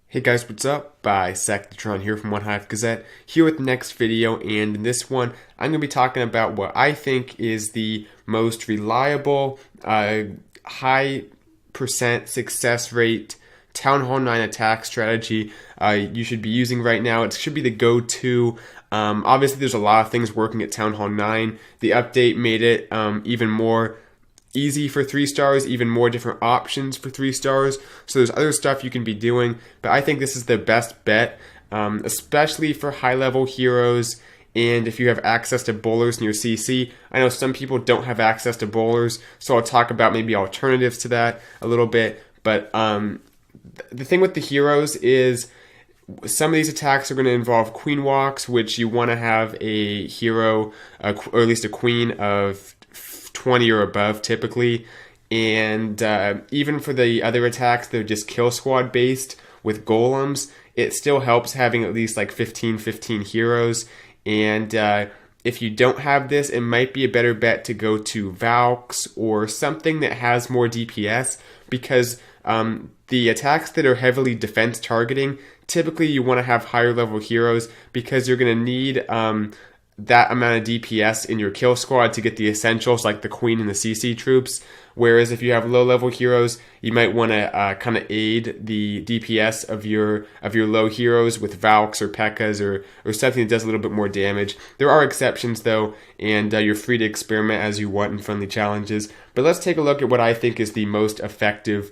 Hey guys, what's up? Bisectatron here from One Hive Gazette, here with the next video, and in this one, I'm going to be talking about what I think is the most reliable, high percent success rate Town Hall 9 attack strategy you should be using right now. It should be the go-to. Obviously, there's a lot of things working at Town Hall 9. The update made it even more easy for 3 stars, even more different options for 3 stars. So there's other stuff you can be doing, but I think this is the best bet, especially for high level heroes. And if you have access to bowlers in your CC, I know some people don't have access to bowlers, so I'll talk about maybe alternatives to that a little bit. But the thing with the heroes is some of these attacks are going to involve queen walks, which you want to have a hero, or at least a queen of 20 or above typically. And even for the other attacks, they're just kill squad based with golems. It still helps having at least like 15 heroes. And if you don't have this, it might be a better bet to go to Valks or something that has more DPS, because the attacks that are heavily defense targeting, typically you want to have higher level heroes, because you're going to need that amount of DPS in your kill squad to get the essentials like the queen and the CC troops. Whereas if you have low level heroes, you might want to kind of aid the DPS of your low heroes with Valks or P.E.K.K.A.s or something that does a little bit more damage. There are exceptions though, and you're free to experiment as you want in friendly challenges. But let's take a look at what I think is the most effective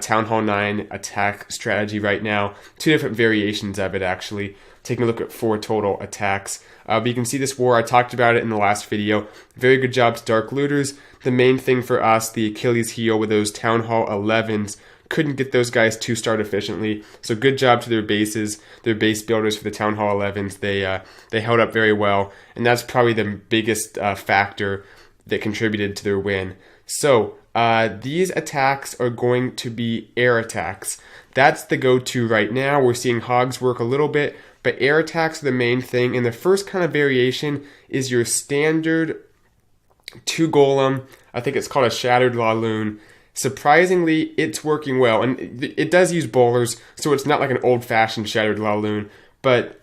Town Hall 9 attack strategy right now. 2 different variations of it actually. Taking a look at 4 total attacks. But you can see this war, I talked about it in the last video. Very good job to Dark Looters. The main thing for us, the Achilles heel with those Town Hall 11s, couldn't get those guys 2-starred efficiently. So good job to their bases, their base builders for the Town Hall 11s. They held up very well, and that's probably the biggest factor that contributed to their win. So these attacks are going to be air attacks. That's the go-to right now. We're seeing hogs work a little bit, but air attacks are the main thing. And the first kind of variation is your standard 2 golem. I think it's called a Shattered Laloon. Surprisingly, it's working well. And it does use bowlers, so it's not like an old-fashioned Shattered Laloon. But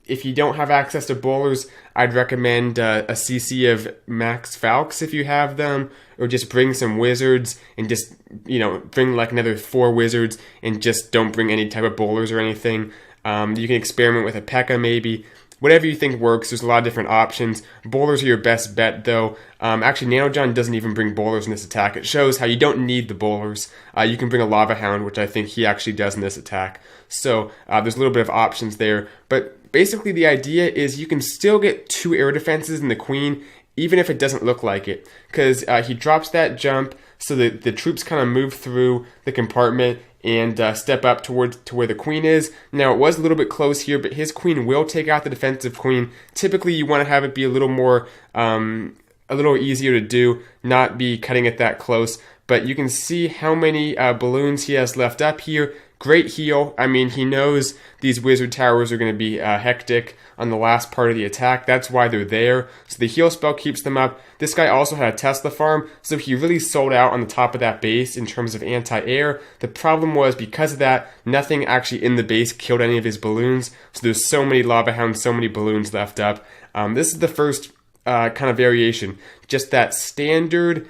if you don't have access to bowlers, I'd recommend a CC of Max Valks if you have them, or just bring some wizards and just, bring like another 4 wizards and just don't bring any type of bowlers or anything. You can experiment with a P.E.K.K.A. maybe. Whatever you think works, there's a lot of different options. Bowlers are your best bet though. Actually, Nanojohn doesn't even bring bowlers in this attack. It shows how you don't need the bowlers. You can bring a Lava Hound, which I think he actually does in this attack. So there's a little bit of options there. But basically the idea is you can still get 2 air defenses in the queen, even if it doesn't look like it. Because he drops that jump so that the troops kind of move through the compartment and step up to where the queen is. Now, it was a little bit close here, but his queen will take out the defensive queen. Typically, you want to have it be a little more, a little easier to do, not be cutting it that close. But you can see how many balloons he has left up here. Great heal. I mean, he knows these wizard towers are going to be hectic on the last part of the attack. That's why they're there. So the heal spell keeps them up. This guy also had a Tesla farm, so he really sold out on the top of that base in terms of anti-air. The problem was, because of that, nothing actually in the base killed any of his balloons. So there's so many Lava Hounds, so many balloons left up. This is the first kind of variation. Just that standard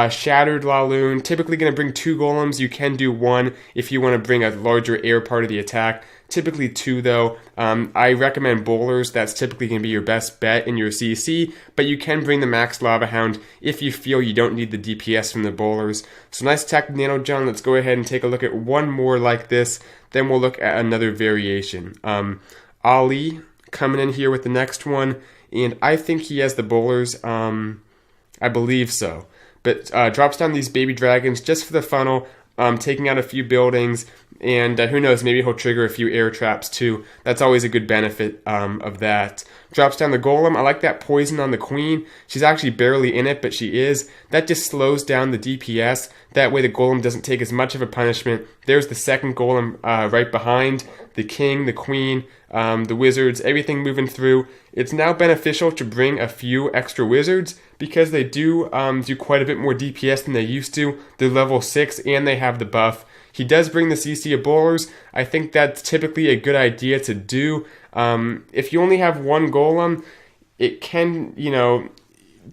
Shattered Laloon, typically going to bring 2 golems. You can do 1 if you want to bring a larger air part of the attack. Typically 2 though. I recommend bowlers. That's typically going to be your best bet in your CC, but you can bring the Max Lava Hound if you feel you don't need the DPS from the bowlers. So nice attack, Nanojohn. Let's go ahead and take a look at one more like this. Then we'll look at another variation. Ali coming in here with the next one, and I think he has the bowlers. I believe so. But drops down these baby dragons just for the funnel, taking out a few buildings, and who knows, maybe he'll trigger a few air traps too. That's always a good benefit of that. Drops down the golem. I like that poison on the queen. She's actually barely in it, but she is. That just slows down the DPS. That way the golem doesn't take as much of a punishment. There's the second golem right behind. The king, the queen, the wizards, everything moving through. It's now beneficial to bring a few extra wizards, because they do do quite a bit more DPS than they used to. They're level 6 and they have the buff. He does bring the CC of Bowlers. I think that's typically a good idea to do. If you only have one Golem, it can,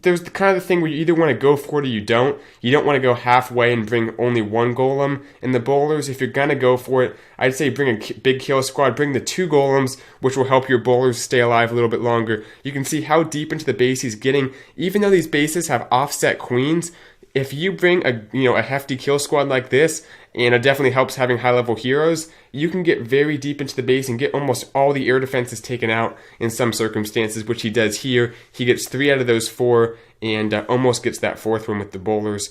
there's the kind of the thing where you either want to go for it or you don't. You don't want to go halfway and bring only one Golem. In the Bowlers, if you're going to go for it, I'd say bring a big kill squad. Bring the 2 Golems, which will help your Bowlers stay alive a little bit longer. You can see how deep into the base he's getting. Even though these bases have offset queens, if you bring a hefty kill squad like this, and it definitely helps having high-level heroes, you can get very deep into the base and get almost all the air defenses taken out in some circumstances, which he does here. He gets 3 out of those 4 and almost gets that 4th one with the Bowlers.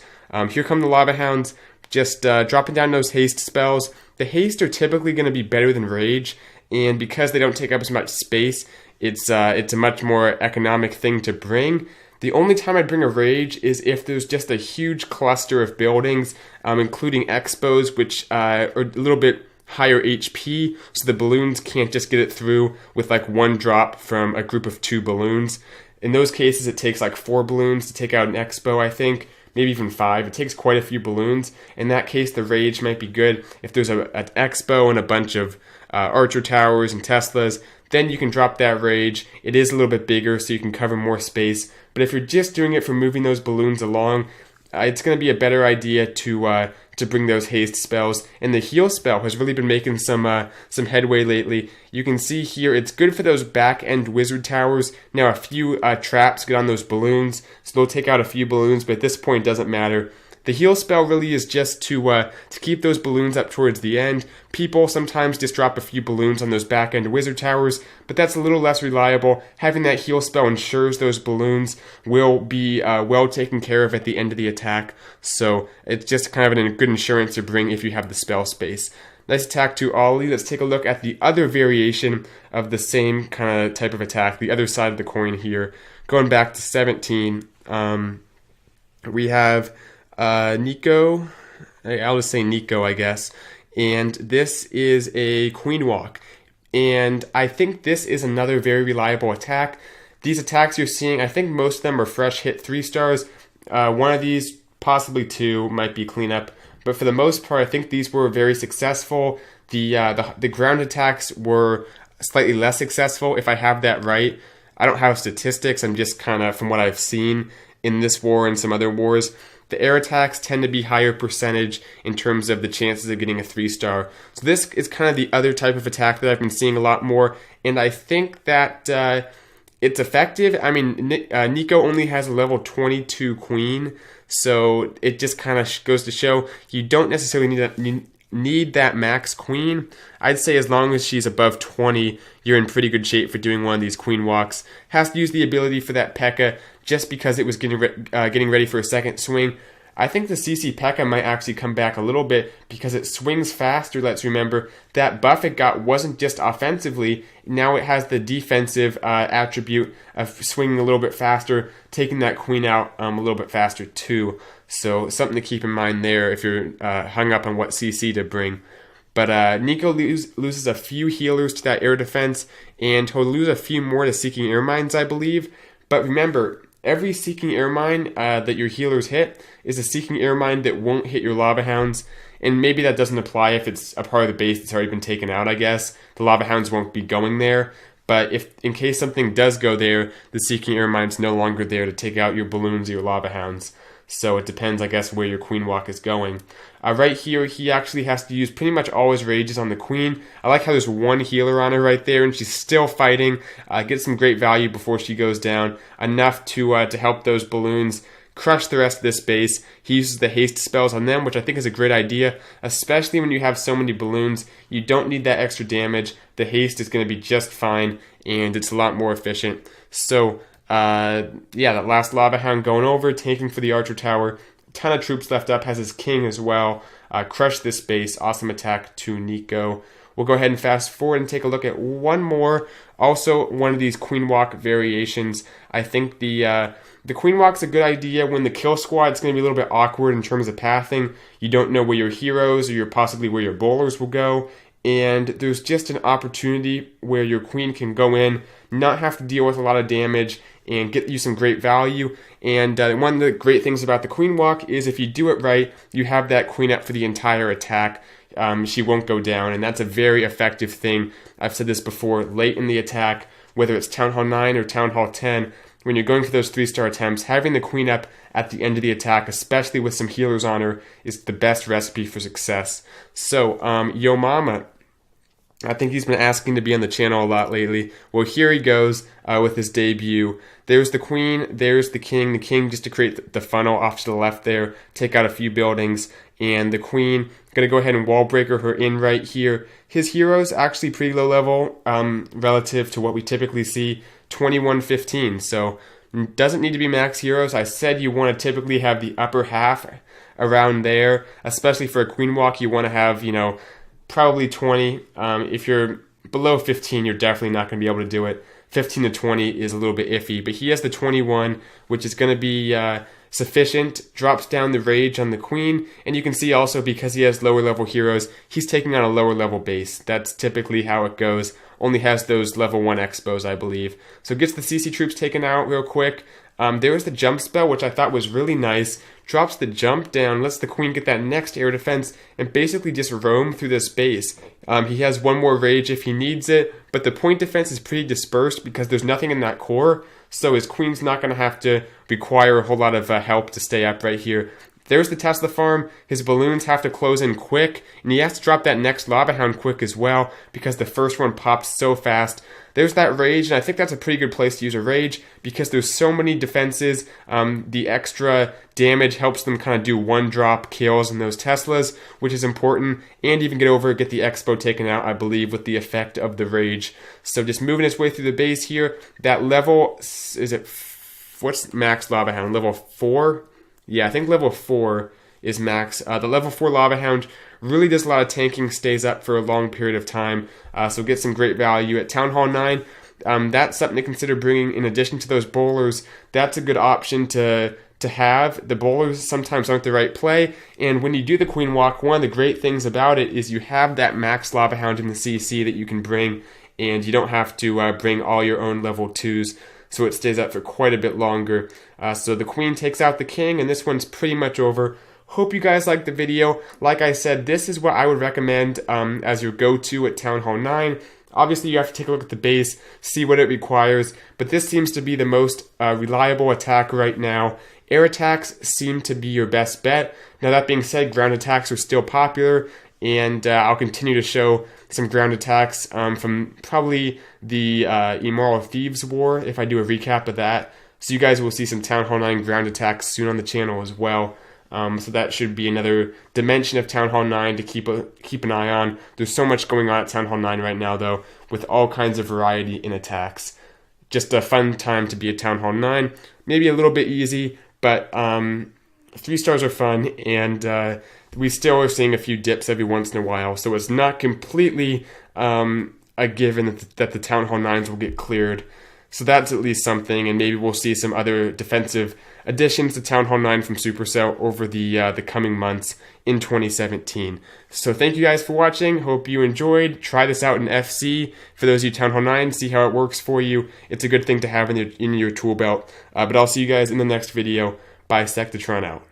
Here come the Lava Hounds, just dropping down those haste spells. The haste are typically going to be better than Rage, and because they don't take up as much space, it's a much more economic thing to bring. The only time I'd bring a Rage is if there's just a huge cluster of buildings, including Expos, which are a little bit higher HP, so the balloons can't just get it through with like one drop from a group of 2 balloons. In those cases, it takes like 4 balloons to take out an Expo, I think, maybe even 5. It takes quite a few balloons. In that case, the Rage might be good. If there's an Expo and a bunch of Archer Towers and Teslas, then you can drop that Rage. It is a little bit bigger, so you can cover more space. But if you're just doing it for moving those balloons along, it's going to be a better idea to bring those haste spells. And the heal spell has really been making some headway lately. You can see here it's good for those back end wizard towers. Now a few traps get on those balloons, so they'll take out a few balloons, but at this point it doesn't matter. The heal spell really is just to keep those balloons up towards the end. People sometimes just drop a few balloons on those back-end wizard towers, but that's a little less reliable. Having that heal spell ensures those balloons will be well taken care of at the end of the attack, so it's just kind of a good insurance to bring if you have the spell space. Nice attack to Ollie. Let's take a look at the other variation of the same kind of type of attack, the other side of the coin here. Going back to 17, we have Neeko, I'll just say Neeko, I guess, and this is a Queen Walk, and I think this is another very reliable attack. These attacks you're seeing, I think most of them are fresh hit 3 stars. One of these, possibly 2, might be cleanup, but for the most part, I think these were very successful. The ground attacks were slightly less successful, if I have that right. I don't have statistics, I'm just kind of from what I've seen in this war and some other wars. The air attacks tend to be higher percentage in terms of the chances of getting a 3-star. So this is kind of the other type of attack that I've been seeing a lot more, and I think that it's effective. I mean, Neeko only has a level 22 queen, so it just kind of goes to show you don't necessarily need that max queen. I'd say as long as she's above 20, you're in pretty good shape for doing one of these queen walks. Has to use the ability for that P.E.K.K.A. just because it was getting ready for a second swing. I think the CC P.E.K.K.A. might actually come back a little bit because it swings faster. Let's remember that buff it got wasn't just offensively. Now it has the defensive attribute of swinging a little bit faster, taking that queen out a little bit faster too. So something to keep in mind there if you're hung up on what CC to bring. But Neeko loses a few healers to that air defense, and he'll lose a few more to Seeking Air Mines, I believe. But remember, every Seeking Air Mine that your healers hit is a Seeking Air Mine that won't hit your Lava Hounds. And maybe that doesn't apply if it's a part of the base that's already been taken out, I guess. The Lava Hounds won't be going there. But if in case something does go there, the Seeking Air Mine's no longer there to take out your balloons or your Lava Hounds. So it depends, I guess, where your Queen Walk is going. Right here, he actually has to use pretty much all his rages on the Queen. I like how there's one healer on her right there, and she's still fighting. Gets some great value before she goes down. Enough to help those balloons crush the rest of this base. He uses the haste spells on them, which I think is a great idea, especially when you have so many balloons. You don't need that extra damage. The haste is going to be just fine, and it's a lot more efficient. So, that last Lava Hound going over, tanking for the Archer Tower. Ton of troops left up, has his king as well. Crush this base. Awesome attack to Neeko. We'll go ahead and fast forward and take a look at one more. Also, one of these Queen Walk variations. I think the Queen Walk's a good idea when the kill squad's going to be a little bit awkward in terms of pathing. You don't know where your heroes or possibly where your bowlers will go. and there's just an opportunity where your queen can go in, not have to deal with a lot of damage, and get you some great value. And one of the great things about the queen walk is if you do it right, you have that queen up for the entire attack. She won't go down, and that's a very effective thing. I've said this before, late in the attack, whether it's Town Hall 9 or Town Hall 10, when you're going for those 3-star attempts, having the queen up at the end of the attack, especially with some healers on her, is the best recipe for success. So, Yo Mama, I think he's been asking to be on the channel a lot lately. Well, here he goes with his debut. There's the queen, there's the king. The king just to create the funnel off to the left there, take out a few buildings, and the queen, gonna go ahead and wall breaker her in right here. His hero's actually pretty low level relative to what we typically see, 2115, so doesn't need to be max heroes. I said you want to typically have the upper half around there, especially for a queen walk. You want to have, probably 20. If you're below 15, you're definitely not going to be able to do it. 15 to 20 is a little bit iffy, but he has the 21, which is going to be sufficient. Drops down the rage on the queen, and you can see also because he has lower level heroes, he's taking on a lower level base. That's typically how it goes. Only has those level 1 expos, I believe. So gets the CC troops taken out real quick. There was the jump spell, which I thought was really nice. Drops the jump down, lets the queen get that next air defense, and basically just roam through this base. He has one more rage if he needs it, but the point defense is pretty dispersed because there's nothing in that core, so his queen's not going to have to require a whole lot of help to stay up right here. There's the Tesla farm. His balloons have to close in quick, and he has to drop that next Lava Hound quick as well because the first one pops so fast. There's that rage, and I think that's a pretty good place to use a rage because there's so many defenses. The extra damage helps them kind of do one-drop kills in those Teslas, which is important, and even get the expo taken out, I believe, with the effect of the rage. So just moving his way through the base here. That level, what's max Lava Hound? Level 4? Yeah, I think level 4 is max. The level 4 Lava Hound really does a lot of tanking, stays up for a long period of time, so get some great value. At Town Hall 9, that's something to consider bringing in addition to those bowlers. That's a good option to have. The bowlers sometimes aren't the right play, and when you do the queen walk, one of the great things about it is you have that max Lava Hound in the CC that you can bring, and you don't have to bring all your own level 2s, so it stays up for quite a bit longer. So the queen takes out the king, and this one's pretty much over. Hope you guys liked the video. Like I said, this is what I would recommend as your go-to at Town Hall 9. Obviously, you have to take a look at the base, see what it requires, but this seems to be the most reliable attack right now. Air attacks seem to be your best bet. Now, that being said, ground attacks are still popular, and I'll continue to show some ground attacks from probably the Immoral Thieves War, if I do a recap of that. So you guys will see some Town Hall 9 ground attacks soon on the channel as well. So that should be another dimension of Town Hall 9 to keep an eye on. There's so much going on at Town Hall 9 right now, though, with all kinds of variety in attacks. Just a fun time to be at Town Hall 9. Maybe a little bit easy, but 3 stars are fun, and we still are seeing a few dips every once in a while, so it's not completely a given that the Town Hall 9s will get cleared. So that's at least something, and maybe we'll see some other defensive additions to Town Hall 9 from Supercell over the coming months in 2017. So thank you guys for watching. Hope you enjoyed. Try this out in FC for those of you Town Hall 9. See how it works for you. It's a good thing to have in your tool belt. But I'll see you guys in the next video. Bisectatron out.